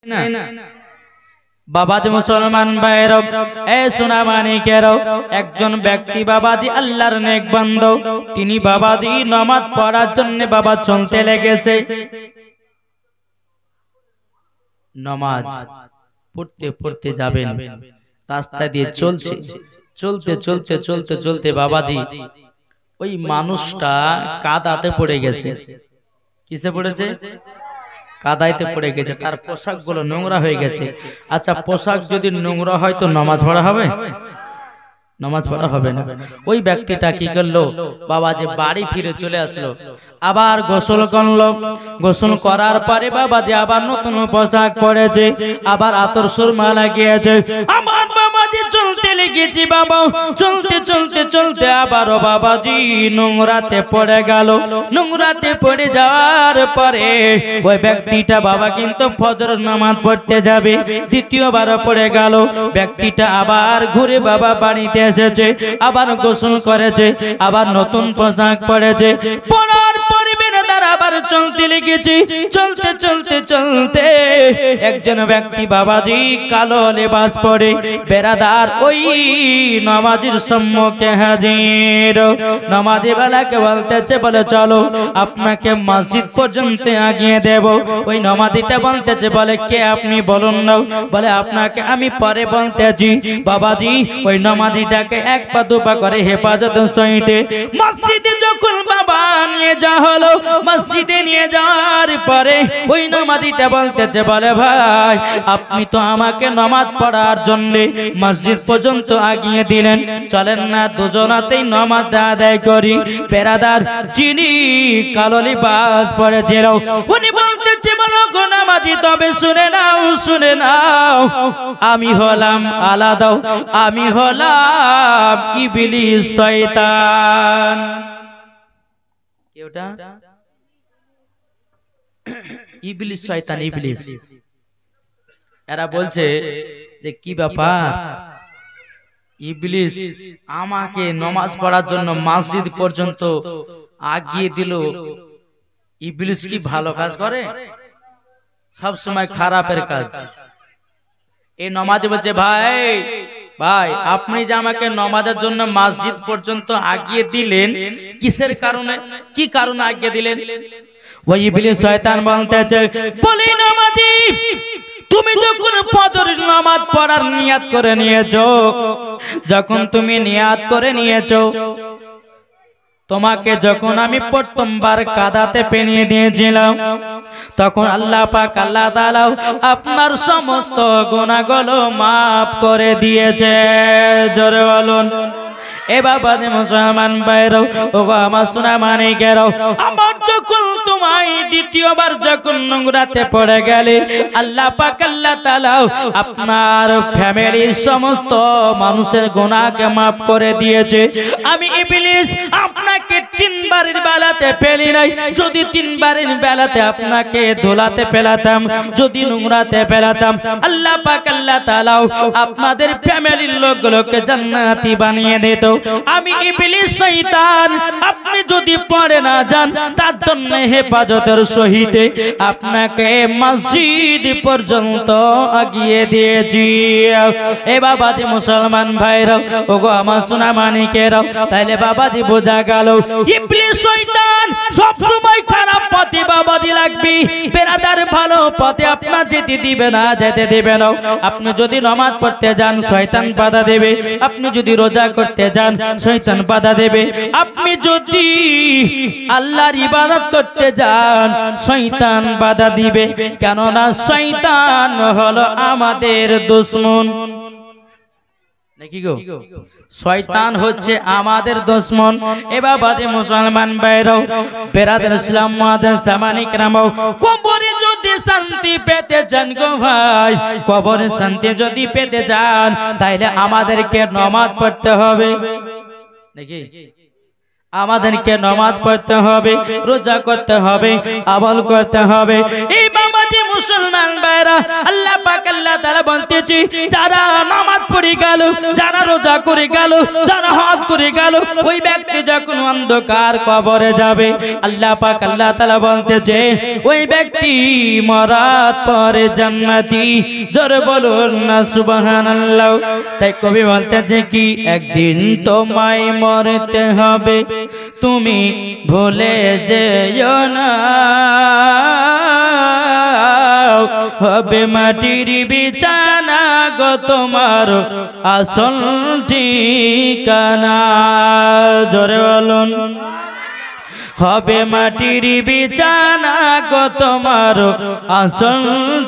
না বাবাজি মুসলমান ভাইরা এ সোনা মানিকেরা একজন ব্যক্তি বাবাজি আল্লাহর নেক বান্দা তিনি বাবাজি নামাজ পড়ার জন্য বাবা চলতে লেগেছে নামাজ পড়তে পড়তে যাবেন রাস্তা দিয়ে চলতে বাবাজি ওই মানুষটা কাদাতে পড়ে গেছে কিসে পড়েছে কাদাইতে পড়ে গেছে তার পোশাকগুলো নোংরা হয়ে গেছে আচ্ছা পোশাক যদি নোংরা হয় তো নামাজ পড়া হবে নামাজ পড়া হবে না ওই ব্যক্তিটা কি করলো বাবাজি বাড়ি ফিরে চলে আসলো আবার গোসল করলো গোসল করার পরে বাবাজি আবার নতুন পোশাক পরেছে আবার আতর সুরমা লাগিয়েছে আমার বাবাজি চলতে লেগেছি বাবা চলতে আবারও বাবাজি নোংরাতে পড়ে গেল নোংরাতে পড়ে যাওয়ার পরে ওই ব্যক্তিটা বাবা কিন্তু ফজর নামাজ পড়তে যাবে দ্বিতীয়বার পড়ে গেল ব্যক্তিটা আবার ঘুরে বাবা বাড়িতে এসেছে আবার গোসল করেছে আবার নতুন পোশাক পরেছে পরার পরে বেরাদার আবার চলতে লেগেছে চলতে একজন ব্যক্তি বাবাজি কালো লেবাস পরে বেরাদার ওই নামাজের সম্মুখে হাজির নামাজি বেলাকে বলতেছে বলে চলো আপনাকে মসজিদ পর্যন্ত আগিয়ে দেব ওই নামাজিটা বলতেছে বলে কে আপনি বলুন না বলে আপনাকে আমি পরে বলতেছি বাবাজি ওই নামাজিটাকে এক পা দুপা করে হেফাজত সহিতে মসজিদে যখন বাবা নিয়ে যাওয়া হলো মসজিদে নিয়ে যাওয়ার পরে ওই নামাজিটা বলতেছে বলে ভাই আপনি তো আমাকে নামাজ পড়ার জন্য মসজিদ পর্যন্ত আগিয়ে দিলেন চলেন না দুজনাতেই নামাজ আদায় করি বেরাদার যিনি কালো লিবাস পরেছিল উনি বলতেছে বলো গো নামাজি তবে শুনে নাও আমি হলাম আলাদা আমি হলাম ইবলিস শয়তান কেউটা ইবলিস শয়তান ইবলিস এরা বলছে যে কি ব্যাপার ইবলিস আমাকে নামাজ পড়ার জন্য মসজিদ পর্যন্ত আগিয়ে দিল ইবলিস কি ভালো কাজ করে সব সময় খারাপের কাজ এই নামাজি বলছে ভাই আপনি যে আমাকে নামাজের জন্য মসজিদ পর্যন্ত আগিয়ে দিলেন কিসের কারণে কি কারণে আগিয়ে দিলেন ওই ইবলিস শয়তান বলতেছে বলি নামাজি তুমি যখন ফজরের নামাজ পড়ার নিয়াত করে নিয়েছো যখন তুমি নিয়াত করে নিয়েছো তোমাকে যখন আমি প্রথমবার কাদাতে পেনিয়ে দিয়েছিলাম তখন আল্লাহ পাক আল্লাহ তাআলা আপনার সমস্ত গুনাহগুলো maaf করে দিয়েছে জোরে বলুন এ বাবাজি মুসলমান ভাইরা ও আমার সোনা মানিকেরা আমার যখন তোমায় দ্বিতীয়বার যখন নোংরাতে পড়ে গেলে আল্লাহ পাক আল্লাহ তাআলা আপনার ফ্যামিলির সমস্ত মানুষের গুনাহকে maaf করে দিয়েছে আমি ইবলিস আপনাকে তিনবারের বেলাতে ফেলি নাই যদি তিনবারের বেলাতে আপনাকে ধুলাতে ফেলাতাম যদি নোংরাতে ফেলাতাম আল্লাহ পাক আল্লাহ তাআলা আপনাদের ফ্যামিলির লোকগুলোকে জান্নাতি বানিয়ে দিত আমি ইবলিস শয়তান আপনি যদি পড়ে না যান তার জন্য হেফাজতের সহিত আপনাকে মসজিদ পর্যন্ত আগিয়ে দিয়েছি এ বাবাজি মুসলমান ভাইরা ওগো আমার সোনা মানিকেরা তাইলে বাবাজি বোঝা গেল ইবলিস শয়তান সব সময় খারাপ পথে বাবাজি লাগবে বেরাদার ভালো পথে আপনার যেতে দিবে না যেতে দিবে না আপনি যদি নামাজ পড়তে যান শয়তান বাধা দেবে আপনি যদি রোজা করতে যান শয়তান বাধা দেবে আপনি যদি আল্লাহর ইবাদত করতে যান শয়তান বাধা দিবে কেন না শয়তান হলো আমাদের দুশমন নাকি গো শয়তান হচ্ছে আমাদের দুশমন এ বাবাজি মুসলমান ভাইরা বেরাদার ইসলাম মুআদ্দিন সামানি کرامও কবরে যদি শান্তি পেতে চান গো ভাই কবরে শান্তি যদি পেতে চান তাহলে আমাদেরকে নামাজ পড়তে হবে নাকি আমাদেরকে নামাজ পড়তে হবে রোজা করতে হবে আমল করতে হবে এই বাবাজি মুসলমান ভাইরা আল্লাহ পাক আল্লাহ আল্লাহ তাআলা বলতেছে যারা নামাজ পড়ে গেল, যারা রোজা করে গেল, যারা হজ করে গেল, ওই ব্যক্তি যখন অন্ধকার কবরে যাবে আল্লাহ পাক আল্লাহ তাআলা বলতেছে ওই ব্যক্তি মরার পরে জান্নাতি। জোরে বলুন না সুবহানাল্লাহ। তাই কবি বলতেছে কি একদিন তোমায় মরতে হবে, তুমি ভুলে যেও না, হবে মাটির বিছানা গো তোমার আসল ঠিকানা। জোরে বলুন হবে মাটির বিছানা গো তোমার আসল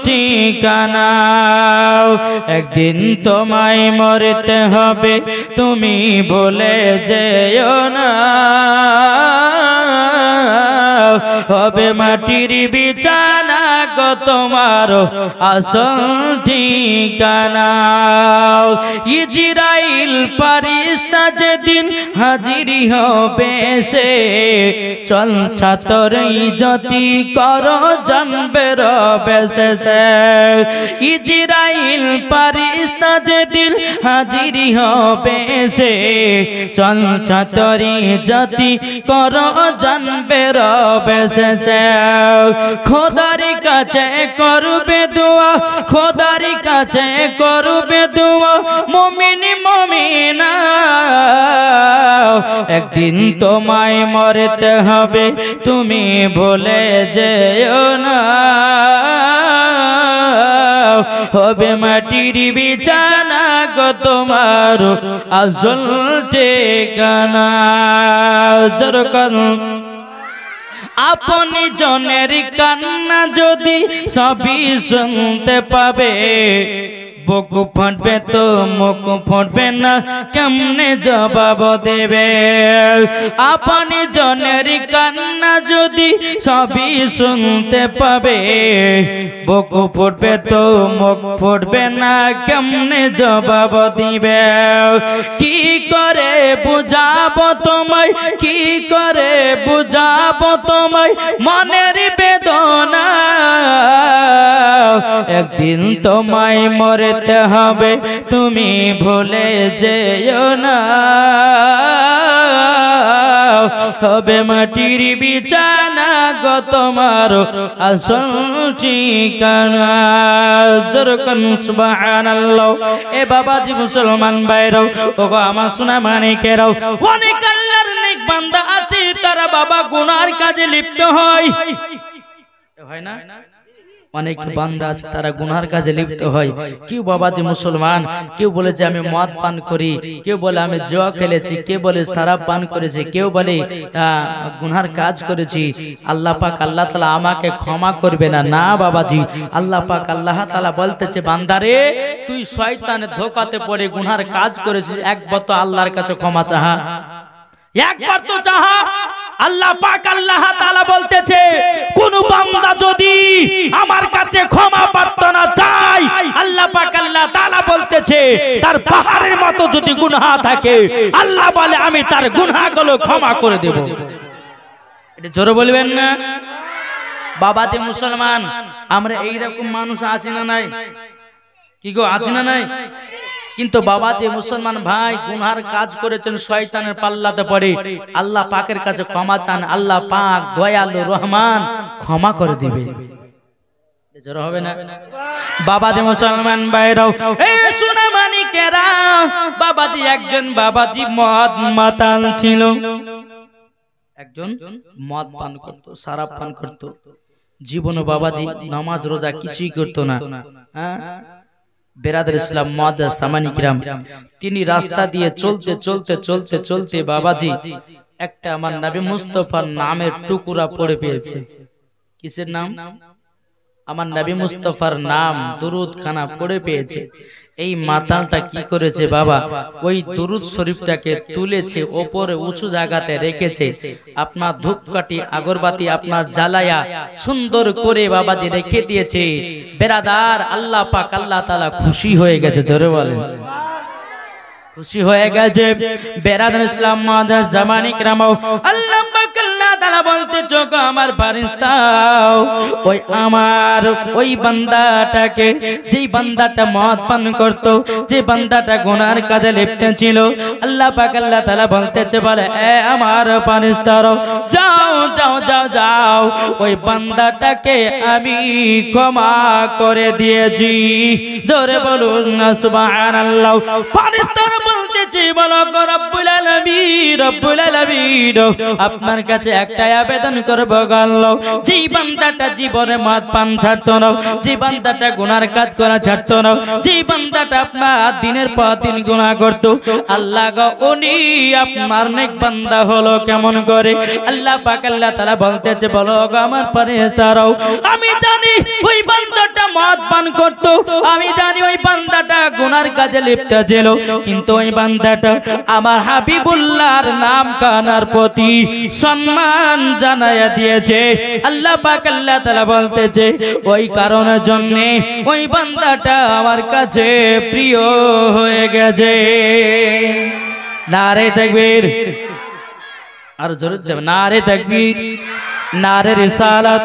ঠিকানা। একদিন তোমায় মরতে হবে, তুমি ভুলে যেও না, হবে মাটির বিছানা গো তোমার আসল ঠিকানা। ইজরাইল ফারিস্তা যেদিন হাজির হবে সে, চল ছাতর ইজ্জতি করো জানবে রবে শেষে। ইজরাইল ফারিস্তা যেদিন হাজির হবে সে, চল ছাতর ইজ্জতি করো জানবে রবে শেষে। খোদার কাছে করবে দোয়া, খোদার কাছে করবে দোয়া মুমিন মুমিনা, একদিন তোমায় মরতে হবে, তুমি ভুলে যেও না, হবে মাটির বিছানা গো তোমার আসল ঠিকানা। যেরকম আপনি জনের কান্না যদি সবই শুনতে পাবে, বুক ফাটবে তো মুখ ফুটবে না, কেমনে জবাব দেবে? আপনি জনের কান্না যদি সবই শুনতে পাবে, বুক ফুটবে তো মুখ ফুটবে না, কেমনে জবাব দিবে? কি করে বুঝাবো তোমায়, কি করে বুঝাবো তোমায় মনের বেদনা, একদিন তোমায় মরতে হবে, তুমি ভুলে যেও না, হবে মাটির বিছানা গো তোমার আসল ঠিকানা। যেরকম সুবহানাল্লাহ। এ বাবাজি মুসলমান ভাইরাও, ওগো আমার সোনা মানিকেরাও, অনেক আল্লাহর নেক বান্দা আছে তারা বাবা গুনার কাজে লিপ্ত হয়, হয় না? অনেক বান্দা আছে তারা গুনার কাজে লিপ্ত হয়। কেউ বাবাজি মুসলমান, কেউ বলে যে আমি মদ পান করি, কেউ বলে আমি জুয়া খেলেছি, কেউ বলে শরাব পান করেছি, কেউ বলে গুনার কাজ করেছি। আল্লাহ পাক আল্লাহ তাআলা আমাকে ক্ষমা করবে না। না বাবাজি, আল্লাহ পাক আল্লাহ তাআলা বলতেছে বান্দারে তুই শয়তানের ধোঁকাতে পড়ে গুনার কাজ করেছিস, একবার তো আল্লাহর কাছে ক্ষমা চাহা, একবার তো চাহা। আল্লাহ পাক আল্লাহ তাআলা বলতেছে কোন বান্দা যদি আমার কাছে ক্ষমা প্রার্থনা চায়, আল্লাহ পাক আল্লাহ তাআলা বলতেছে তার পাহাড়ের মতো যদি গুনাহ থাকে আল্লাহ বলে আমি তার গুনাহগুলো ক্ষমা করে দেব। এটা জোরে বলবেন না? বাবাজি মুসলমান, আমরা এইরকম মানুষ আছি না নাই? কি গো আছি না নাই? কিন্তু বাবা যে মুসলমান ভাই গুনার কাজ করেছেন, শয়তানের পাল্লাতে পড়ে আল্লাহ পাকের কাছে ক্ষমা চান, আল্লাহ পাক দয়ালু রহমান ক্ষমা করে দিবে। জোরে হবে না? বাবা যে মুসলমান ভাইরাও, এই সোনা মানিকেরা, বাবাজি একজন বাবাজি মদ মাতাল ছিল, একজন মদ পান করত, শরাব পান করত, জীবনে বাবাজি নামাজ রোজা কিছুই করতো না। বেরাদার ইসলাম মুআদ্দাস সামানি কিরাম, তিনি রাস্তা দিয়ে চলতে চলতে চলতে চলতে বাবাজি একটা আমার নবী মুস্তাফার নামের টুকরা পড়ে পেয়েছে। কিসের নাম? আমার নবী মুস্তাফার নাম দুরুদ খানা পড়ে পেয়েছে। এই মাতালটা কি করেছে বাবা, ওই দুরুদ শরীফটাকে তুলেছে, ওপরে উঁচু জায়গাতে রেখেছে, আপনার ধূপকাঠি আগরবাতি আপনার জ্বালায়া সুন্দর করে বাবাজি রেখে দিয়েছে। বেরাদার আল্লাহ পাক আল্লাহ তাআলা খুশি হয়ে গেছে। জোরে বলেন খুশি হয়ে গেছে। বেরাদার ইসলাম মাদার জামানি کرامও আল্লাহ পাক আল্লাহ তাআলা বলতে চোখ আমার ফেরেশতাও ওই আমার ওই বান্দাটাকে, যেই বান্দাটা মদ পান করত, যে বান্দাটা গুনার কাজে লিপ্ত ছিল, আল্লাহ পাক আল্লাহ তাআলা বলতেছে বলে এ আমার ফেরেশতারা যাও যাও যাও যাও ওই বান্দাটাকে আমি ক্ষমা করে দিয়েছি। জোরে বলুন না সুবহানাল্লাহ। ফেরেশতারা বলতেছে বলো গো রব্বুল আলামিন, রব্বুল আলামিন আপনার কাছে একটাই আবেদন করব গো আল্লাহ, যেই বান্দাটা জীবনে মদ পান ছাড়তো না, যে বান্দাটা গুনার কাজ করা ছাড়তো না, যে বান্দাটা আপনার দিনের পর দিন গুনাহ করত, আল্লাহ গো উনি আপনার নেক বান্দা হলো কেমন করে? আল্লাহ পাক আল্লাহ তাআলা বলতেছে বলো গো আমার ফেরেশতারাও আমি জানি ওই বান্দাটা মদ পান করত, আমি জানি ওই বান্দাটা গুনার কাজে লিপ্ত ছিল, কিন্তু ওই বান্দাটা আমার হাবিবুল্লাহর নাম কানার প্রতি সম্মান জানায়া দিয়েছে। আল্লাহ পাক আল্লাহ তাআলা বলতেছে ওই কারণের জন্য ওই বান্দাটা আমার কাছে প্রিয় হয়ে গেছে। নারে তাকবীর, আর জোরে দেব নারে তাকবীর, নারে রিসালাত,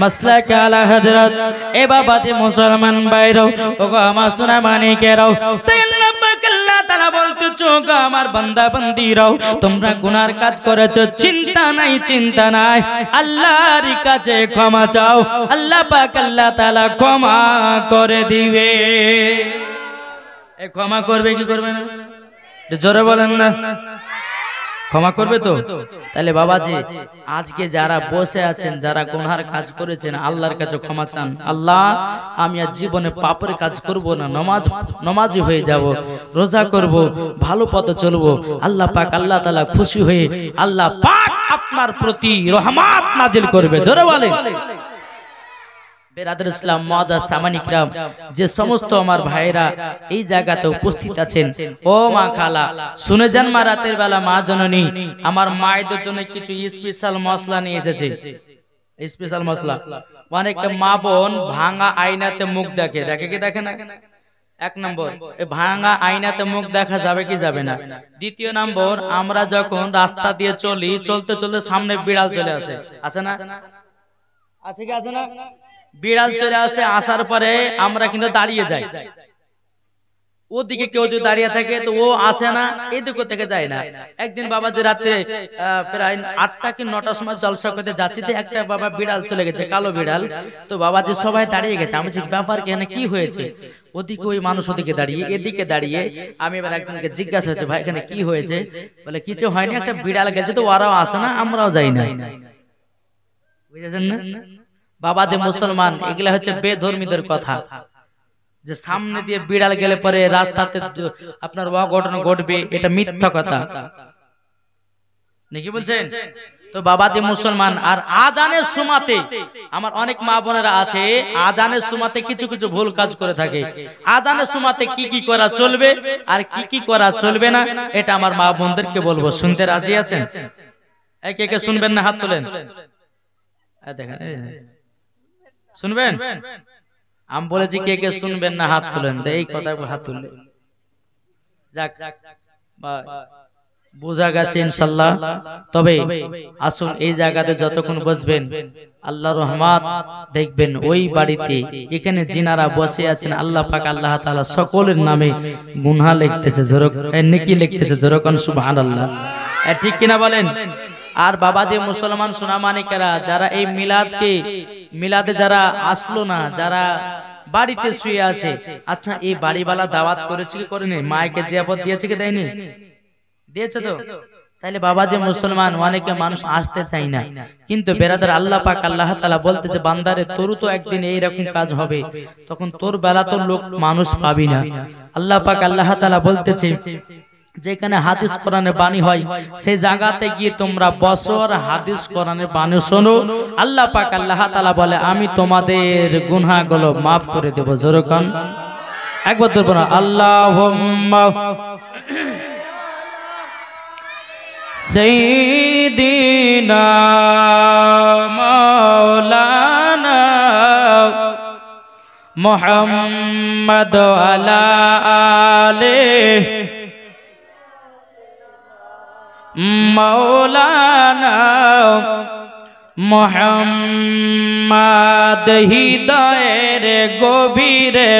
মাসলাক আলা হযরত। এ বাবাতে মুসলমান ভাইরাও ওগো আমার সোনা মানিকেরাও, তাই আল্লাহ পাক আল্লাহ তাআলা বলতেছো গো আমার বান্দা বান্দিরাও তোমরা গুনার কাজ করেছো, চিন্তা নাই চিন্তা নাই, আল্লাহর কাছে ক্ষমা চাও, আল্লাহ পাক আল্লাহ তাআলা ক্ষমা করে দিবে। এ ক্ষমা করবে কি করবে না? জোরে বলেন না, ক্ষমা করবে তো? তাহলে বাবাজি আজকে যারা বসে আছেন, যারা গুনার কাজ করেছেন, আল্লাহর কাছে ক্ষমা চান। আল্লাহ আমি আর জীবনে পাপের কাজ করব না, নমাজি হয়ে যাব, রোজা করব, ভালো পথে চলবো। আল্লাহ পাক আল্লাহ তাআলা খুশি হয়ে আল্লাহ পাক আপনার প্রতি রহমত নাজিল করবে। জোরে বলেন। বেরাদার ইসলাম মুআদ্দাস সামানি کرام, যে সমস্ত আমার ভাইরা এই জায়গাতে উপস্থিত আছেন, ও মা খালা শুনে যান, মা রাতের বেলা মা জননী আমার মায়েদের জন্য কিছু স্পেশাল মশলা নিয়ে এসেছে। স্পেশাল মশলা অনেকটা মা বোন ভাঙা আয়নাতে মুখ দেখে, দেখে কি দেখে না? এক নম্বর, এই ভাঙা আয়নাতে মুখ দেখা যাবে কি যাবে না? দ্বিতীয় নম্বর, আমরা যখন রাস্তা দিয়ে চলি, চলতে চলতে সামনে বিড়াল চলে আসে, আসে না? আছে কি আছে না? বিড়াল চলে আসে, আসার পরে আমরা কিন্তু দাঁড়িয়ে যাই, ওদিকে কেউ যদি দাঁড়িয়ে থাকে তো ও আসে না, এদিকে থেকে যায় না। একদিন বাবাজি রাত্রে প্রায় 8টা কি 9টার সময় জলসা করতে যাচ্ছি, একটা বাবা বিড়াল চলে গেছে, কালো বিড়াল। তো বাবাজি সবাই দাঁড়িয়ে গেছে, আমি বলছি ব্যাপার কেন, কি হয়েছে? ওদিকে ওই মানুষ ওদিকে দাঁড়িয়ে, এদিকে দাঁড়িয়ে। আমি এবার একজনকে জিজ্ঞাসা হচ্ছে ভাই এখানে কি হয়েছে? বলে কিছু হয়নি, একটা বিড়াল গেছে, তো ওরাও আসে না, আমরাও যাই না। বুঝেছেন না বাবাদে মুসলমান? এগুলা হচ্ছে বেধর্মীদের কথা, যে সামনে দিয়ে বিড়াল গেলে পরে রাস্তাতে আপনার অঘটন ঘটবে, এটা মিথ্যা কথা নাকি বলছেন? তো বাবাদে মুসলমান, আর আযানের সময়তে আমার অনেক মা বোনেরা আছে, আযানের সময়তে কিছু কিছু ভুল কাজ করে থাকে। আযানের সময়তে কি কি করা চলবে আর কি কি করা চলবে না, এটা আমার মা বোনদেরকে বলবো। শুনতে রাজি আছেন? কে কে শুনবেন না হাত তোলেন। দেখেন শুনবেন, আমি বলেছি কে কে শুনবেন না হাত তুলেন, এই কথা হাত তুললে যাক বোঝা গেছে ইনশাআল্লাহ। তবে আসুন এই জায়গাতে যতক্ষণ বসবেন আল্লাহর রহমত দেখবেন ওই বাড়িতে, এখানে যিনারা বসে আছেন আল্লাহ পাক আল্লাহ তাআলা সকলের নামে গুনাহ লিখতেছে, নেকি লিখতেছে। যেরকম সুবহানাল্লাহ, ঠিক কিনা বলেন? আর বাবাজি মুসলমান সোনামানিকেরা, যারা এই মিলাদে যারা আসলো না, যারা বাড়িতে শুয়ে আছে, আচ্ছা এই বাড়িওয়ালা দাওয়াত করেছে কি করেনি? মাইকে জিয়াফত দিয়েছে কি দেয়নি? দিয়েছে তো। তাহলে বাবাজি মুসলমান অনেকে মানুষ আসতে চাই না, কিন্তু বেরাদার আল্লাহ পাক আল্লাহ তাআলা বলতেছে বান্দারে তোর তো একদিন এইরকম কাজ হবে, তখন তোর বেলা তো লোক মানুষ পাবি না। আল্লাহ পাক আল্লাহ তাআলা বলতেছে যেখানে হাদিস কোরআনে বাণী হয় সেই জায়গাতে গিয়ে তোমরা বসো আর হাদিস কোরআনে বাণী শোনো। আল্লাহ পাক আল্লাহ তাআলা বলে আমি তোমাদের গুনাহগুলো maaf করে দেব। জোরে কোন একবার ধরবো না, আল্লাহুম্মা সাইয়্যিদিনা মাওলানা মুহাম্মদ আলা আলিহি মৌলানা মোহাম্মদ হৃদয়ের গভীরে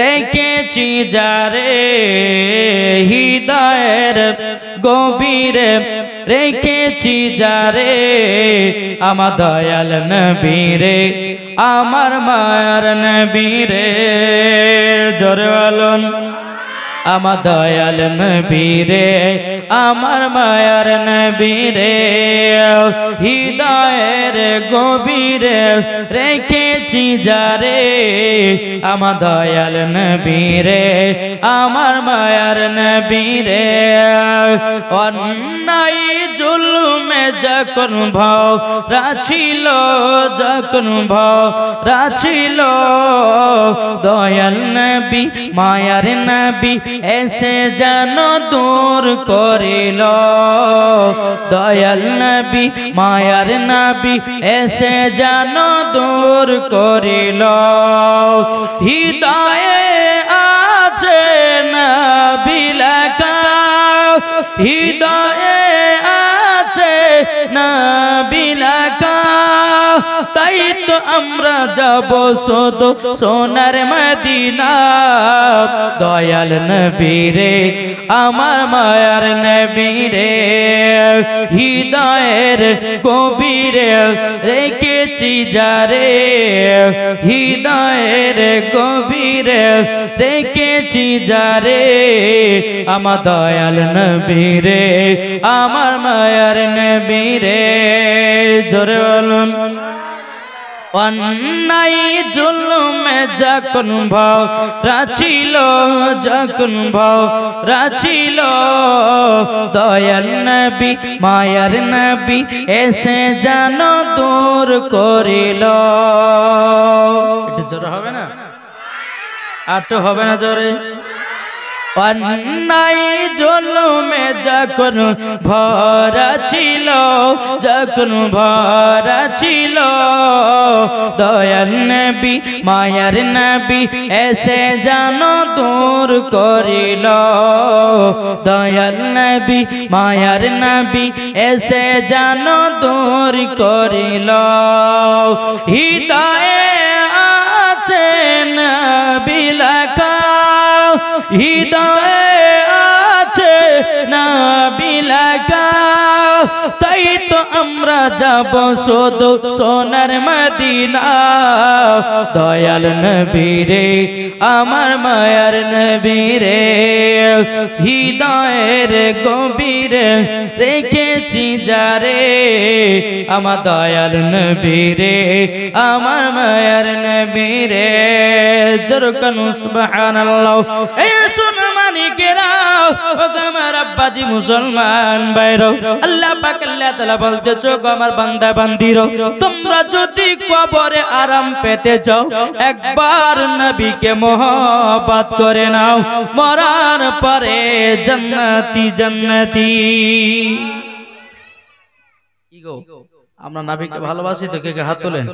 রেখেছি যারে, হৃদয়ের গভীরে রেখেছি যারে, আমার দয়াল নবীরে, আমার মায়ার নবীরে। জোরে বলুন আমার দয়াল নবীরে, আমার মায়ার নবীরে, হৃদয়ের গভীরে রেখেছি যারে, আমার দয়াল নবীরে, আমার মায়ার নবীরে। অন্যায় জুলুমে যখন ভরা ছিল, যখন ভরা ছিল, দয়াল নবী মায়ার নবী এসে যেন দূর করিল, দয়াল নবী মায়ার নবী এসে যেন দূর করিল। হৃদয়ে আছে নবী লেখা, হৃদয়ে আছে নবী লেখা, তাই তো আমরা যাব শুধু সোনার মদিনা। দয়াল নবীরে, আমার মায়ার নবীরে, হৃদয়ের গভীরে রেখেছি যারে, হৃদয়ের গভীরে রেখেছি যারে, আমার দয়াল নবীরে, আমার মায়ার নবীরে। জোরে বলুন অন্যায় জুলুমে যখন ভরা ছিল, যখন ভরা ছিল, দয়াল নবী মায়ার নবী এসে যেন দূর করিল। একটু জোরে হবে না? আর তো হবে না জোরে? অন্যায় জুলুমে যখন ভরা ছিল, যখন ভরা ছিল, দয়াল নবী মায়ার নবী এসে যেন দূর করিল, দয়াল নবী মায়ার নবী এসে যেন দূর করিল। হৃদয়ে আছে নবী লেখা, হৃদয়ে আছে নবী লেখা, তাই তো আমরা যাব শুধু সোনার মদিনা। দয়াল নবীরে, আমার মায়ার নবীরে, হৃদয়ের গভীরে রেখেছি যারে, আমার দয়াল নবীরে, আমার মায়ার নবীরে। জোরকান সুবহানাল্লাহ। এই শুন মানিকেরা, ও আমার আব্বাজি মুসলমান ভাইরা, আল্লাহ পাক আল্লাহ তাআলা বলতেছে, গো আমার বান্দা বান্দিরো, তোমরা যদি কবরে আরাম পেতে চাও, একবার নবীকে মহব্বত করে নাও, মরার পরে জান্নাতি জান্নাতি। কি গো, আমরা নবীকে ভালোবাসি তো? কে কে হাত তোলেন?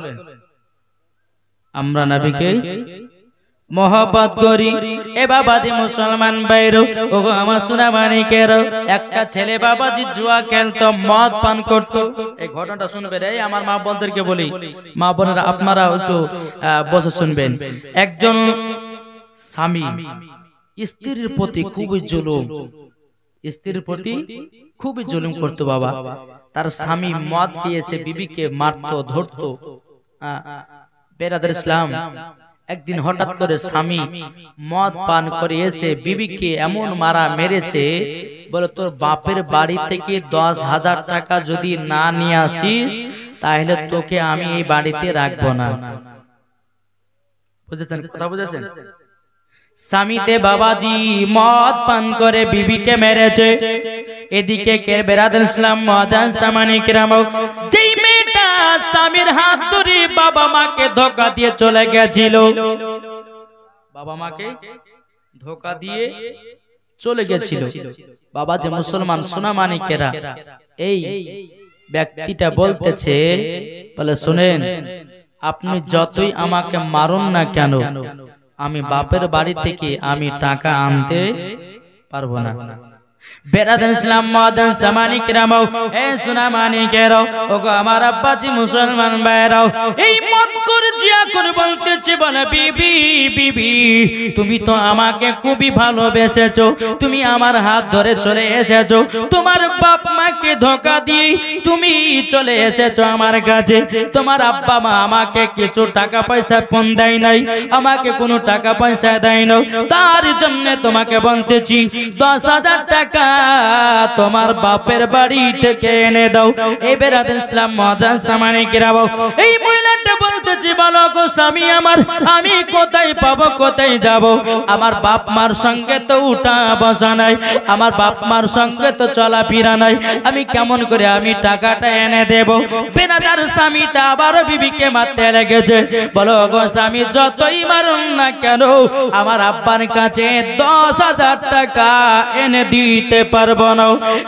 আমরা নবীকে মহব্বত করি। এ বাবাজি মুসলমান ভাইরো, ও আমার সোনা মানিকেরো, একটা ছেলে বাবাজি জুয়া খেলতো, মদ পান করতো। এই ঘটনাটা শুনবেন, এই আমার মা বোনদেরকে বলি, মা বোনেরা আপনারা একটু বসে শুনবেন। একজন স্বামী স্ত্রীর প্রতি খুবই জুলুম, স্ত্রীর প্রতি খুবই জুলুম করতো বাবা। তার স্বামী মদ খেয়েছে, বিবিকে মারতো, ধরতো। বেরাদার ইসলাম, একদিন হঠাৎ করে স্বামী মদ পান করে এসে বিবিকে এমন মারা মেরেছে, বলে তোর বাপের বাড়ি থেকে 10,000 টাকা যদি না নিয়ে আসিস, তাহলে তোকে আমি এই বাড়িতে রাখবো না। বুঝেছেন কথা? বুঝেছেন? স্বামীতে বাবাজি মদ পান করে বিবিকে মেরেছে। এদিকে কে বেরাদার ইসলাম মহাদান সামানি কিরাম, যেই মেয়েটা স্বামীর হাত ধরে বাবা মাকে ধোঁকা দিয়ে চলে গেছিল, বাবা মাকে ধোঁকা দিয়ে চলে গেছিল, বাবা যে মুসলমান সোনা মানিকেরা, এই ব্যক্তিটা বলতেছে, বলে শুনেন, আপনি যতই আমাকে মারুন না কেন, আমি বাপের বাড়ি থেকে আমি টাকা আনতে পারবো না। বেরাদার ইসলাম মাদান সামানি কিরামাও এ সোনা মানিকেরাও ওগো আমার আব্বাজি মুসলমান ভাইরাও এই মত করে জিয়া করে বলতেছে বলে বিবি বিবি তুমি তো আমাকে খুবই ভালোবেসেছো, তুমি আমার হাত ধরে চলে এসেছো, তোমার বাপ মাকে ধোঁকা দিয়ে তুমি চলে এসেছো আমার কাছে, তোমার আব্বা মা আমাকে কিছু টাকা পয়সা ফোন দেয় নাই, আমাকে কোনো টাকা পয়সা দেয় না, তার জন্য তোমাকে বলতেছি 10,000 টাকা তোমার বাপের বাড়ি থেকে এনে দাও। এই বেরাদার ইসলাম মাদান সামানি কিরামাও এই মহিলাটা বলতেছি বলো গো স্বামী আমার, আমি কোথায় পাবো কোথায় যাব, আমার বাপ মার সঙ্গে তো উঠা বসা নাই, আমার বাপ মার সঙ্গে তো চলাফেরা নাই, আমি কেমন করে আমি টাকাটা এনে দেব। বেরাদার স্বামীটা আবারও বিবিকে মারতে লেগেছে, বলো গো স্বামী যতই মারুন না কেন আমার আব্বার কাছে 10,000 টাকা এনে দিতে পারবো না।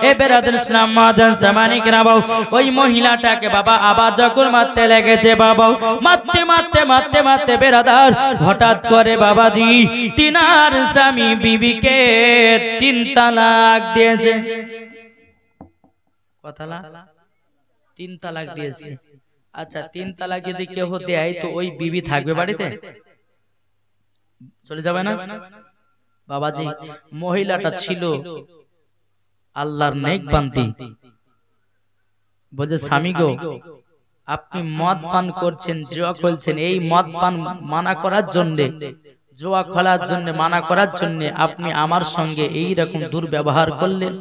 এ বেরাদার ইসলাম মাদান সামানি কিরামাও ওই মহিলাটাকে বাবা আবার যখন মারতে লেগেছে বাবা মারতে মারতে মারতে মারতে বেরাদার হঠাৎ করে বাবাজি তিনার স্বামী বিবিকে 3 তালাক দিয়েছে। কত তালাক? 3 তালাক দিয়েছে। আচ্ছা 3 তালাক যদি কেউ দেয় তো ওই বিবি থাকবে বাড়িতে? চলে যাবে না? বাবাজি মহিলাটা ছিল আল্লাহর নেক বান্দি, বলে স্বামী গো আপনি মদ পান করছেন, জুয়া খেলছেন, এই মদ পান মানা করার জন্য, জুয়া খেলার জন্য মানা করার জন্য আপনি আমার সঙ্গে এই রকম দুর্ব্যবহার করলেন,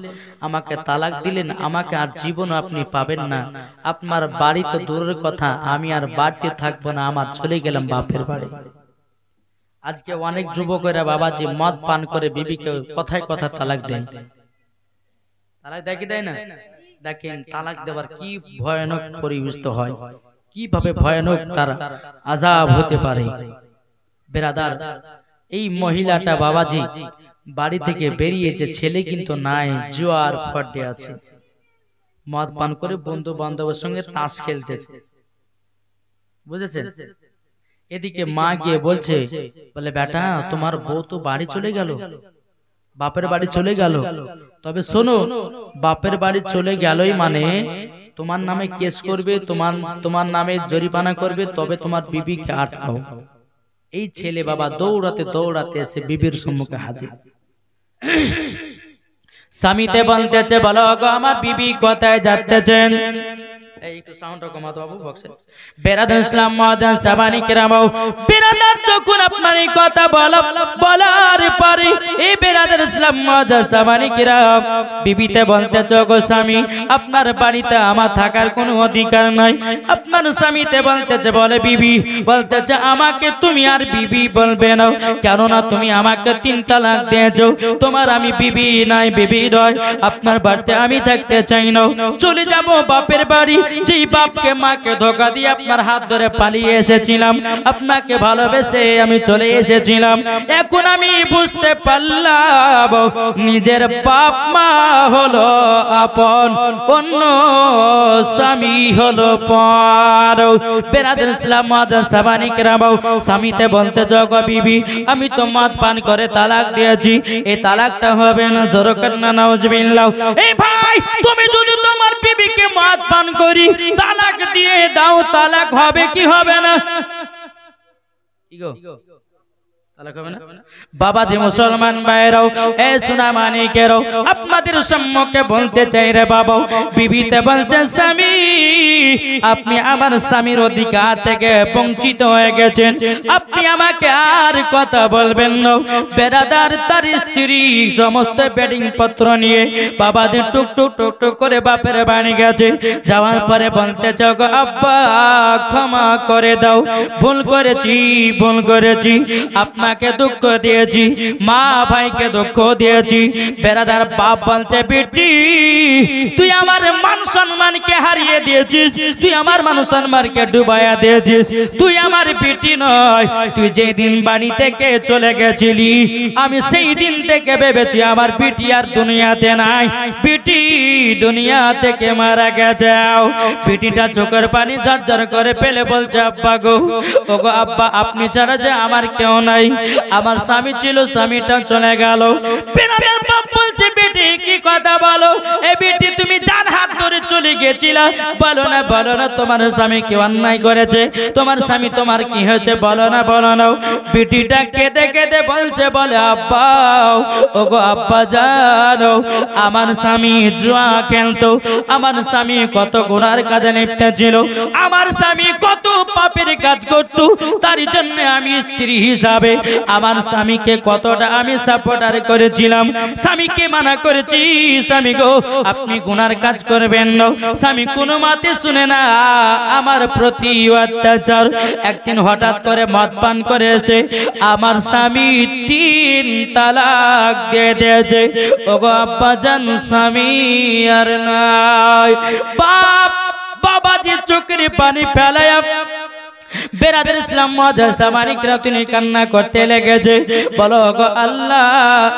আমাকে তালাক দিলেন, আমাকে আর জীবন আপনি পাবেন না, আপনার বাড়ি তো দূরের কথা, আমি আর বাড়িতে থাকবো না, আমার চলে গেলাম বাপের বাড়ি। আজকে অনেক যুবকেরা বাবাজি মদ পান করে বিবিকে কথায় কথা তালাক দেয়। তালাক দেয় কি দেয় না? দেখেন তালাক দেওয়ার কি ভয়ানক পরিবেশ হয়, কিভাবে ভয়ানক তার আযাব হতে পারে। বেরাদার এই মহিলাটা বাবাজি বাড়ি থেকে বেরিয়েছে, ছেলে কিন্তু নাই, জুয়ার ফড্ডে আছে, মদ পান করে বন্ধু বান্ধবের সঙ্গে তাস খেলতেছে, বুঝেছেন? এদিকে মা গিয়ে বলছে বলে বেটা তোমার বউ তো বাড়ি চলে গেল, বাপের বাড়ি চলে গেল, তবে শোনো বাপের বাড়ি চলে গেলই মানে তোমার নামে কেস করবে, তোমার নামে জরিমানা করবে, তবে তোমার বিবিকে আটকাও। এই ছেলে বাবা দৌড়াতে দৌড়াতে এসে বিবির সম্মুখে হাজির। স্বামীতে বলতেছে বলো গো আমার বিবি কোথায় যাচ্ছেন? একটু সাউন্ডটা কমাতো বাবু বক্সে। বেরাদার ইসলাম মাদান সামানি কিরামাও বেরাদার যখন আপনার এই কথা বলার পরে এই বেরাদার ইসলাম মাদান সামানি কিরাম বিবিতে বলতেছে গো স্বামী আপনার বাড়িতে আমার থাকার কোনো অধিকার নাই। আপনার স্বামীতে বলতেছে বলে বিবি বলতেছে আমাকে তুমি আর বিবি বলবে না, কেননা তুমি আমাকে 3 তালাক দিয়েছো, তোমার আমি বিবি নাই, বিবি নয়, আপনার বাড়িতে আমি থাকতে চাই না, চলে যাব বাপের বাড়ি। যেই বাপকে মাকে ধোঁকা দিয়ে আপনার হাত ধরে পালিয়ে এসেছিলাম, আপনাকে ভালোবেসে আমি চলে এসেছিলাম, এখন আমি বুঝতে পারলাম নিজের বাপ মা হলো আপন, অন্য স্বামী হলো পর। বেরাদার ইসলাম মাদান সামানি কিরামাও স্বামীতে বলতে জগো বিবি আমি তো মদ পান করে তালাক দিয়েছি, এই তালাকটা হবে না, জোরে করেন না নাউজুবিল্লাহ। এই ভাই তুমি যদি তোমার বিবিকে মদ পান করি তালাক দিয়ে দাও, তালাক হবে কি হবে না? বাবাজি মুসলমান ভাইরাও এ সোনা মানিকেরাও আপনাদের সম্মুখে বলতে চাই রে বাবা, বিবিতে বলছেন স্বামী আপনি আমার স্বামীর অধিকার থেকে বঞ্চিত হয়ে গেছেন, আপনি আমাকে আর কথা বলবেন না। বেরাদার তার স্ত্রী সমস্ত বেডিং পত্র নিয়ে বাবাজি টুকটুক টুকটুক করে বাপের বাড়ি গেছে, যাওয়ার পরে বলতে চাও গো আব্বা ক্ষমা করে দাও, ভুল করেছি ভুল করেছি, আপনাকে দুঃখ দিয়েছি, মা ভাইকে দুঃখ দিয়েছি। বেরাদার বাপ বলছে বেটি তুই আমার মান সম্মানকে হারিয়ে দিয়েছিস, তুই আমার মান সম্মানকে ডুবাইয়া দিয়েছিস, তুই আমার বেটি নয়, তুই যেদিন বাড়ি থেকে চলে গেছিলি আমি সেই দিন থেকে ভেবেছি আমার বেটি আর দুনিয়াতে নাই, বেটি দুনিয়া থেকে মারা গেছে। বেটিটা চোখের পানি ঝরঝর করে ফেলে বলছে আব্বা গো ওগো আব্বা আপনি ছাড়া যে আমার কেউ নাই, আমার স্বামী ছিল স্বামীটা চলে গেল। বেরাদার বাপ বলছে বেটি কি কথা বলো। এ বিটি তুমি যার হাত ধরে চলে গেছিলা, বলো না বলো না তোমার স্বামী কি অন্যায় করেছে, তোমার স্বামী তোমার কি হয়েছে, বলো না বলো না। বিটিটা কেঁদে কেঁদে বলছে, বলে আব্বা, ওগো আব্বা জানো, আমার স্বামী জুয়া খেলতো, আমার স্বামী কত গুনার কাজে লিপ্ত ছিল, আমার স্বামী কত পাপের কাজ করতো, তার জন্য আমি স্ত্রী হিসাবে আমার স্বামীকে কতটা আমি সাপোর্টার করেছিলাম, স্বামীকে মানা করেছি, স্বামী গো আপনি গুনার কাজ করবেন না। স্বামী কোনো মতে শুনে না, আমার প্রতি অত্যাচার। একদিন হঠাৎ করে মদ পান করেছে, আমার স্বামী 3 তালাক দিয়ে দিয়েছে। ওগো আব্বা জান, স্বামী আর নাই। বাবাজি চোখের পানি ফেলায়া বেরাদের ইসলাম মাদ্রাসা মানিকরা তিনি কান্না করতে লেগেছে। বলো গো আল্লাহ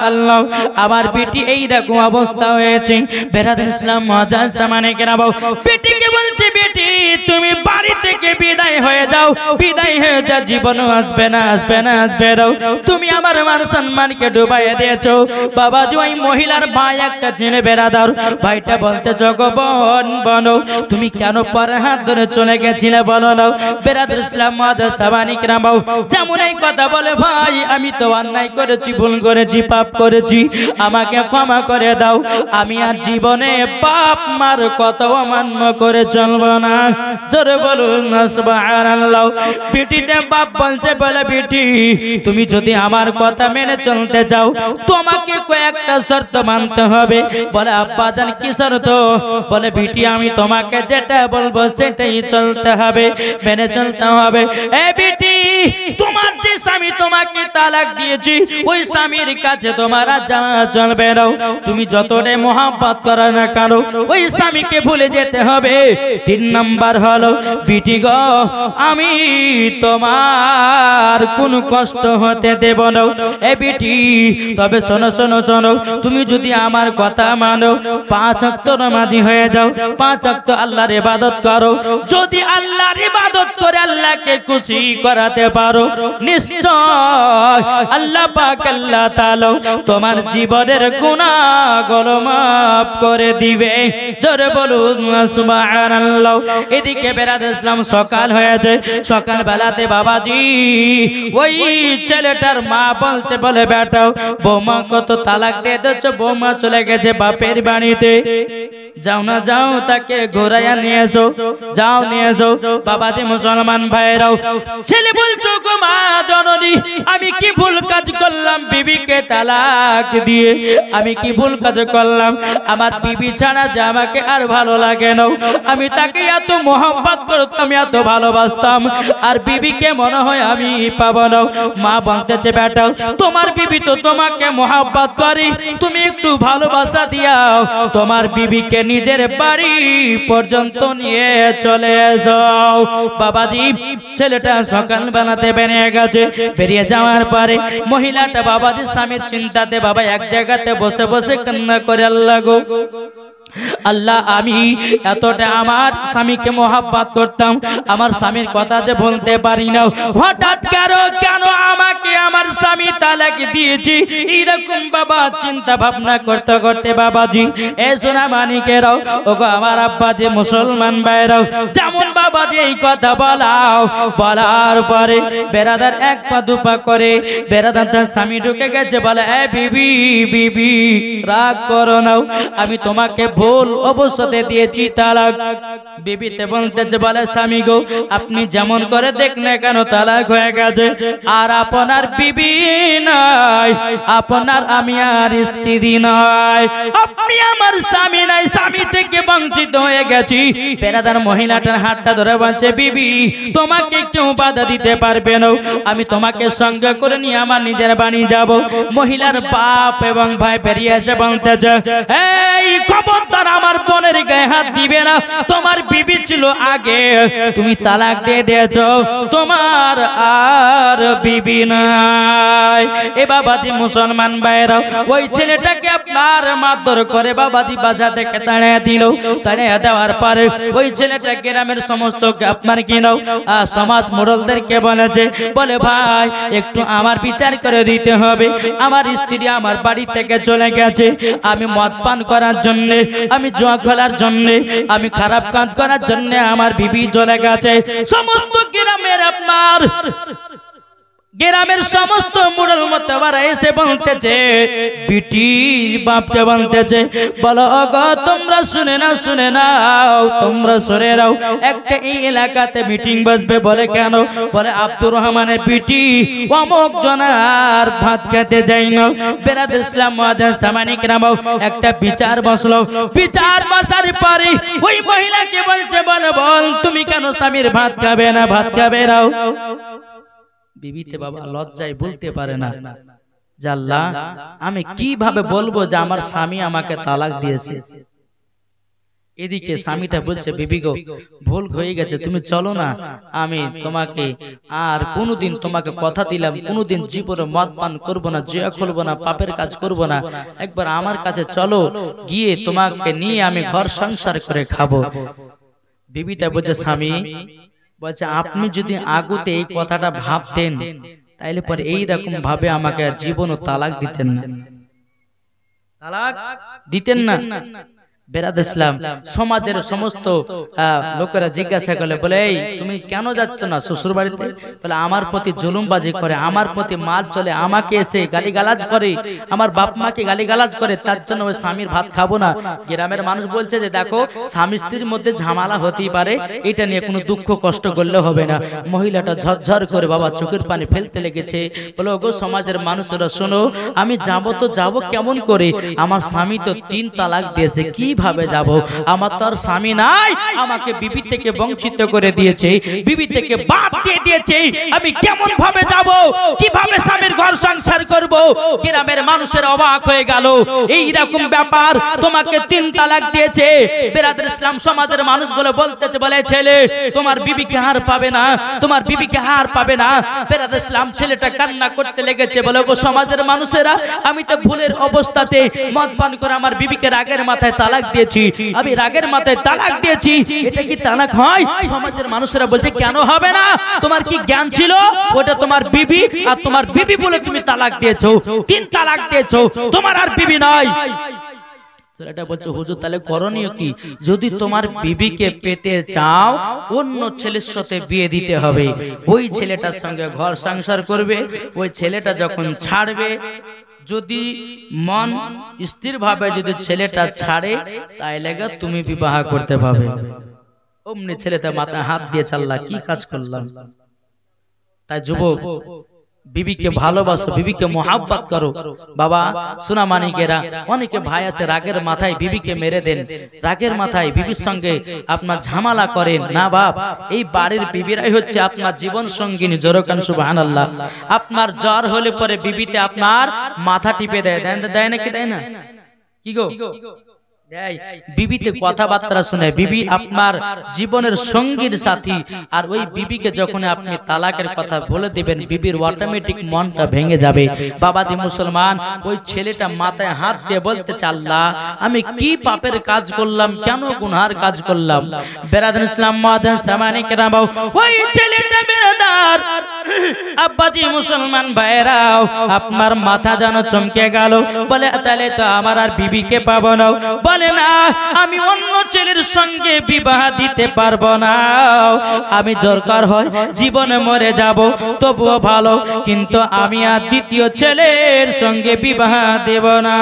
আল্লাহ, আমার বেটি এই রকম অবস্থা হয়েছে। বেরাদের ইসলাম মাদ্রাসা মানিকরা বেটিকে বলছে, বেটি তুমি বাড়ি থেকে বিদায় হয়ে যাও, বিদায় হয়ে যা, জীবনও আসবে না আসবে না আসবে না। তুমি আমার মান সম্মানকে ডুবাইয়ে দিয়েছো। বাবাজি ওই মহিলার ভাই একটা জেনে বেরাদার ভাইটা বলতে, জগবন বলো তুমি কেন পরে হাত ধরে চলে গেছিলে, বলো না। বেরাদার ইসলাম মাদ্রাসা মানিকরা যেমন এই কথা বলে, ভাই আমি তো অন্যায় করেছি, ভুল করেছি, পাপ করেছি, আমাকে ক্ষমা করে দাও, আমি আর জীবনে বাপ মার কথা অমান্য করে চলবো না। জোরে বলুন না সুবহানাল্লাহ। বেটিতে বাপ বলছে, বলে বেটি তুমি যদি আমার কথা মেনে চলতে যাও, তোমাকে কয়েকটা শর্ত মানতে হবে। বলে আব্বা জান কি শর্ত? বলে বেটি আমি তোমাকে যেটা বলবো সেটাই চলতে হবে, মেনে চলতে হবে। এ বেটি তোমার যে স্বামী তোমাকে তালাক দিয়েছি, ওই স্বামীর কাছে তোমার যাওয়া চলবে না। তুমি যতটা মোহাব্বত করো না কেন, ওই স্বামীকে ভুলে যেতে হবে। 3 নাম্বার হলো, বেটি গো আমি তোমার কোনো কষ্ট হতে দেব না। এ বেটি তবে শোনো শোনো শোনো, তুমি যদি আমার কথা মানো, 5 ওয়াক্ত নামাজি হয়ে যাও, 5 ওয়াক্ত আল্লাহর ইবাদত করো। যদি আল্লাহর ইবাদত করে আল্লাহকে খুশি করাতে পারো, নিশ্চয় আল্লাহ পাক আল্লাহ তাআলা তোমার জীবনের গুনাহগুলো maaf করে দিবে। জোরে বলুন সুবহানাল্লাহ। এদিকে বেরাদার ইসলাম সকাল হয়েছে, সকাল বেলাতে বাবাজি ওই ছেলেটার মা বলছে, বলে বেটা বৌমা কত তালাক দিয়ে দিচ্ছ, বৌমা চলে গেছে বাপের বাড়িতে, যাও না যাও তাকে ঘোরাইয়া নিয়ে এসো, যাও নিয়ে এসো। বাবাজি মুসলমান ভাইরাও, ছেলে বলছো গো মা জননী আমি কি ভুল কাজ করলাম, বিবিকে তালাক দিয়ে আমি কি ভুল কাজ করলাম, আমার বিবি ছাড়া যে আমাকে আর ভালো লাগে না, আমি তাকে এত মোহাম্মত করতাম, এত ভালোবাসতাম, আর বিবিকে মনে হয় আমি পাবো না। মা বলতেছে বেটা তোমার বিবি তো তোমাকে মোহাম্মত করে, তুমি একটু ভালোবাসা দিয়াও, তোমার বিবিকে নিজের বাড়ি পর্যন্ত নিয়ে চলে যাও। বাবাজি ছেলেটা সকাল বেলাতে বেরিয়ে গেছে, বেরিয়ে যাওয়ার পরে মহিলাটা বাবাজি স্বামীর চিন্তাতে বাবা এক জায়গাতে বসে বসে কান্না করে, আল্লাহ গো আল্লাহ আমি এতটা আমার স্বামীকে মোহাব্বত করতাম, আমার স্বামীর কথা যে বলতে পারি না, হঠাৎ কেন আমাকে আমার স্বামী তালাক দিয়েছি, এরকম বাবা চিন্তা ভাবনা করতে করতে বাবাজি এ সোনা মানিকেরাও, ওগো আমার আব্বা যে মুসলমান ভাইরাও, যেমন বাবাজি এই কথা বলার পরে বেরাদার 1 পা 2 পা করে বেরাদার তার স্বামী ঢুকে গেছে, বলে এ বিবি বিবি রাগ করো না, আমি তোমাকে ভুল অবশ্যই দিয়েছি তালাক। বিবিতে বলতেছে, বলে স্বামী গো আপনি যেমন করে দেখ না কেন তালাক হয়ে গেছে, আর আপনার বিবি নাই, আপনার আমি আর স্ত্রী নাই, আপনি আমার স্বামী নাই, স্বামী থেকে বঞ্চিত হয়ে গেছি। বেরাদার মহিলাটার হাতটা ধরে বলছে, বিবি তোমাকে কেউ বাধা দিতে পারবে না, আমি তোমাকে সঙ্গে করে নিয়ে আমার নিজের বাড়ি যাব। মহিলার বাপ এবং ভাই বেরিয়ে এসে বলতেছে, এই খবরদার আমার বোনের গায়ে হাত দিবে না, তোমার বিবি ছিল আগে, তুমি তালাক দিয়ে দিয়েছো, তোমার আর বিবি নাই। এ বাবা বাবাজি মুসলমান ভাইরা ওই ছেলেটাকে আপনার মারধর করে বাবাজি বাসা থেকে তাড়িয়ে দিল। তাড়িয়ে দেওয়ার পরে ওই ছেলেটা গ্রামের সমস্ত আপনার কিনাও সমাজ মোড়লদেরকে বলেছে, বলে ভাই একটু আমার বিচার করে দিতে হবে। আমার স্ত্রী আমার বাড়ি থেকে চলে গেছে, আমি মদ পান করার জন্য, আমি জুয়া খেলার জন্য, আমি খারাপ কাজ করার জন্য আমার বিবি চলে গেছে। সমস্ত গ্রামের আপনার গ্রামের সমস্ত মুরল মতবারা এসে বলতেছে, বিটির বাপকে বলতেছে, বলো গো তোমরা শুনে নাও, তোমরা সরে নাও, একটা এই এলাকাতে মিটিং বসবে। বলে কেন? বলে আব্দুর রহমানের বিটি অমুক জনার ভাত খেতে যাই না। বেরাদুল ইসলাম মুআজ্জিন সামানিক নামও একটা বিচার বসলো। বিচার বসার পরে ওই মহিলাকে বলছে, বল তুমি কেন স্বামীর ভাত খাবে না? ভাত খাবে নাও। বিবিতে বাবা লজ্জায় বলতে পারে না যে আল্লাহ আমি কিভাবে বলবো যে আমার স্বামী আমাকে তালাক দিয়েছে। এদিকে স্বামীটা বলছে, বিবি গো ভুল হয়ে গেছে, তুমি চলো না, আমি তোমাকে আর কোনোদিন তোমাকে কথা দিলাম কোনোদিন জীবনে মদ পান করবো না, জুয়া খেলবো না, পাপের কাজ করবো না, একবার আমার কাছে চলো, গিয়ে তোমাকে নিয়ে আমি ঘর সংসার করে খাবো। বিবিটা বলছে, স্বামী বলছে আপনি যদি আগুতে এই কথাটা ভাবতেন তাইলে পরে এই রকম ভাবে আমাকে জীবনও তালাক দিতেন না। বেরাদুল ইসলাম সমাজের সমস্ত লোকেরা জিজ্ঞাসা করলে, বলে এই তুমি কেন যাচ্ছ না শ্বশুর বাড়িতে? বলে আমার প্রতি জুলুমবাজি করে, আমার প্রতি মার চলে, আমাকে এসে গালিগালাজ করে, আমার বাপ মাকে গালিগালাজ করে, তার জন্য ওই স্বামীর ভাত খাবো না। গ্রামের মানুষ বলছে যে দেখো স্বামী স্ত্রীর মধ্যে ঝামেলা হতেই পারে, এটা নিয়ে কোনো দুঃখ কষ্ট করলে হবে না। মহিলাটা ঝরঝর করে বাবা চোখের পানি ফেলতে লেগেছে। বলে ওগো সমাজের মানুষরা শোনো, আমি যাবো তো যাবো কেমন করে? আমার স্বামী তো 3 তালাক দিয়েছে, কি ভাবে যাব? আমার তো আর স্বামী নাই, আমাকে বিবি থেকে বঞ্চিত করে দিয়েছে, বিবি থেকে বাদ দিয়ে দিয়েছে, আমি কেমন ভাবে যাব? কিভাবে স্বামীর ঘর সংসার করব? গ্রামের মানুষের অবাক হয়ে গেল, এই রকম ব্যাপার, তোমাকে 3 তালাক দিয়েছে। বেরাদুল ইসলাম সমাজের মানুষগুলো বলতেছে, বলে ছেলে তোমার বিবিকে হার পাবে না, তোমার বিবিকে হার পাবে না। বেরাদুল ইসলাম ছেলেটা কান্না করতে লেগেছে। বলে গো সমাজের মানুষেরা, আমি তো ভুলের অবস্থাতে মদ পান করে আমার বিবিকে রাগের মাথায় তালাক দিয়েছি, আমি রাগের মাথায় তালাক দিয়েছি, এটা কি তালাক হয়? সমাজের মানুষেরা বলছে, কেন হবে না? তোমার কি জ্ঞান ছিল? ওটা তোমার বিবি, আর তোমার বিবি বলে তুমি তালাক দিয়েছো, 3 তালাক দিয়েছো, তোমার আর বিবি নাই। ছেলেটা বলছে, হুজুর তাহলে করণীয় কি? যদি তোমার বিবিকে পেতে চাও অন্য ছেলের সাথে বিয়ে দিতে হবে, ওই ছেলেটার সঙ্গে ঘর সংসার করবে। ওই ছেলেটা যখন ছাড়বে, যদি মন স্থির ভাবে যদি ছেলেটা ছাড়ে, তাইলে তুমি বিবাহ করতে পারবে। অমনি ছেলেটা মাথায় হাত দিয়ে চাল্লা, কি কাজ করলাম? তাই যুবক, বিবিকে ভালোবাসো, বিবিকে মোহাব্বত করো। বাবা সোনা মানিকেরা, অনেকে ভাই আছে রাগের মাথায় বিবিকে মেরে দেন, রাগের মাথায় বিবির সঙ্গে আপনার ঝামেলা করেন না। বাপ, এই বাড়ির বিবিরাই হচ্ছে আপনার জীবন সঙ্গিনী। জোরকান সুবহানাল্লাহ। আপনার জ্বর হলে পরে বিবিতে আপনার মাথা টিপে দেয়, দেয় নাকি দেয় না? কি গো বিবিতে কথাবার্তা শুনে, বিবি আপনার জীবনের সঙ্গীর সাথী। আর ওই বিবিকে যখন আপনি তালাকের কথা বলে দিবেন, বিবির অটোমেটিক মনটা ভেঙে যাবে। বাবাজি মুসলমান, ওই ছেলেটা মাথায় হাত দিয়ে বলতেছে, আল্লাহ আমি কি পাপের কাজ করলাম, কেন গুনহার কাজ করলাম? বেরাদুল ইসলাম মুআজ্জিন সামানিক রামাও, ওই ছেলেটা বেরাদার আব্বাজি মুসলমান ভাইরাও, আপনার মাথা যেন চমকে গেল। বলে তাহলে তো আমার আর বিবিকে পাবো না। বলে না, আমি অন্য ছেলের সঙ্গে বিবাহ দিতে পারবো না, আমি দরকার হয় জীবনে মরে যাব তবুও ভালো, কিন্তু আমি আর দ্বিতীয় ছেলের সঙ্গে বিবাহ দেব না।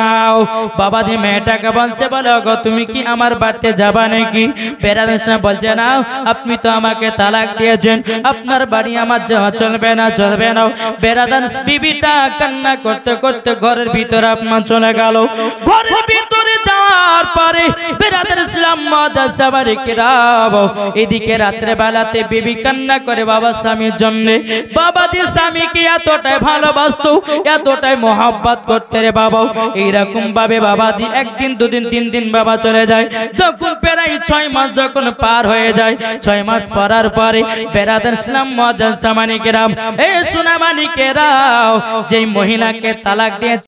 বাবাজি মেয়েটাকে বলছে, বলে গো তুমি কি আমার বাড়িতে যাবা নাকি? বেরাদুল ইসলাম বলছে, না আপনি তো আমাকে তালাক দিয়েছেন, আপনার বাড়ি আমার যাওয়া চলবে না, চলবে না। বেরাদুল বিবিটা কান্না করতে করতে ঘরের ভিতরে আপনার চলে গেল। ঘরের ভিতরে যাওয়া যাওয়ার পরে বেরাদার ইসলাম মুআজ্জাজ সাহাবায়ে কিরাম এদিকে রাত্রে বেলাতে বিবি কান্না করে বাবা স্বামীর জন্য। বাবাজি স্বামীকে এতটাই ভালোবাসতো, এতটাই মহব্বত করতে রে বাবা। এইরকম ভাবে বাবাজি একদিন দুদিন তিন দিন বাবা চলে যায়। যখন প্রায় 6 মাস যখন পার হয়ে যায়, 6 মাস পরার পরে বেরাদার ইসলাম মুআজ্জাজ সাহাবায়ে কিরাম, এই সোনামানিকেরাও, যেই মহিলাকে তালাক দিয়ে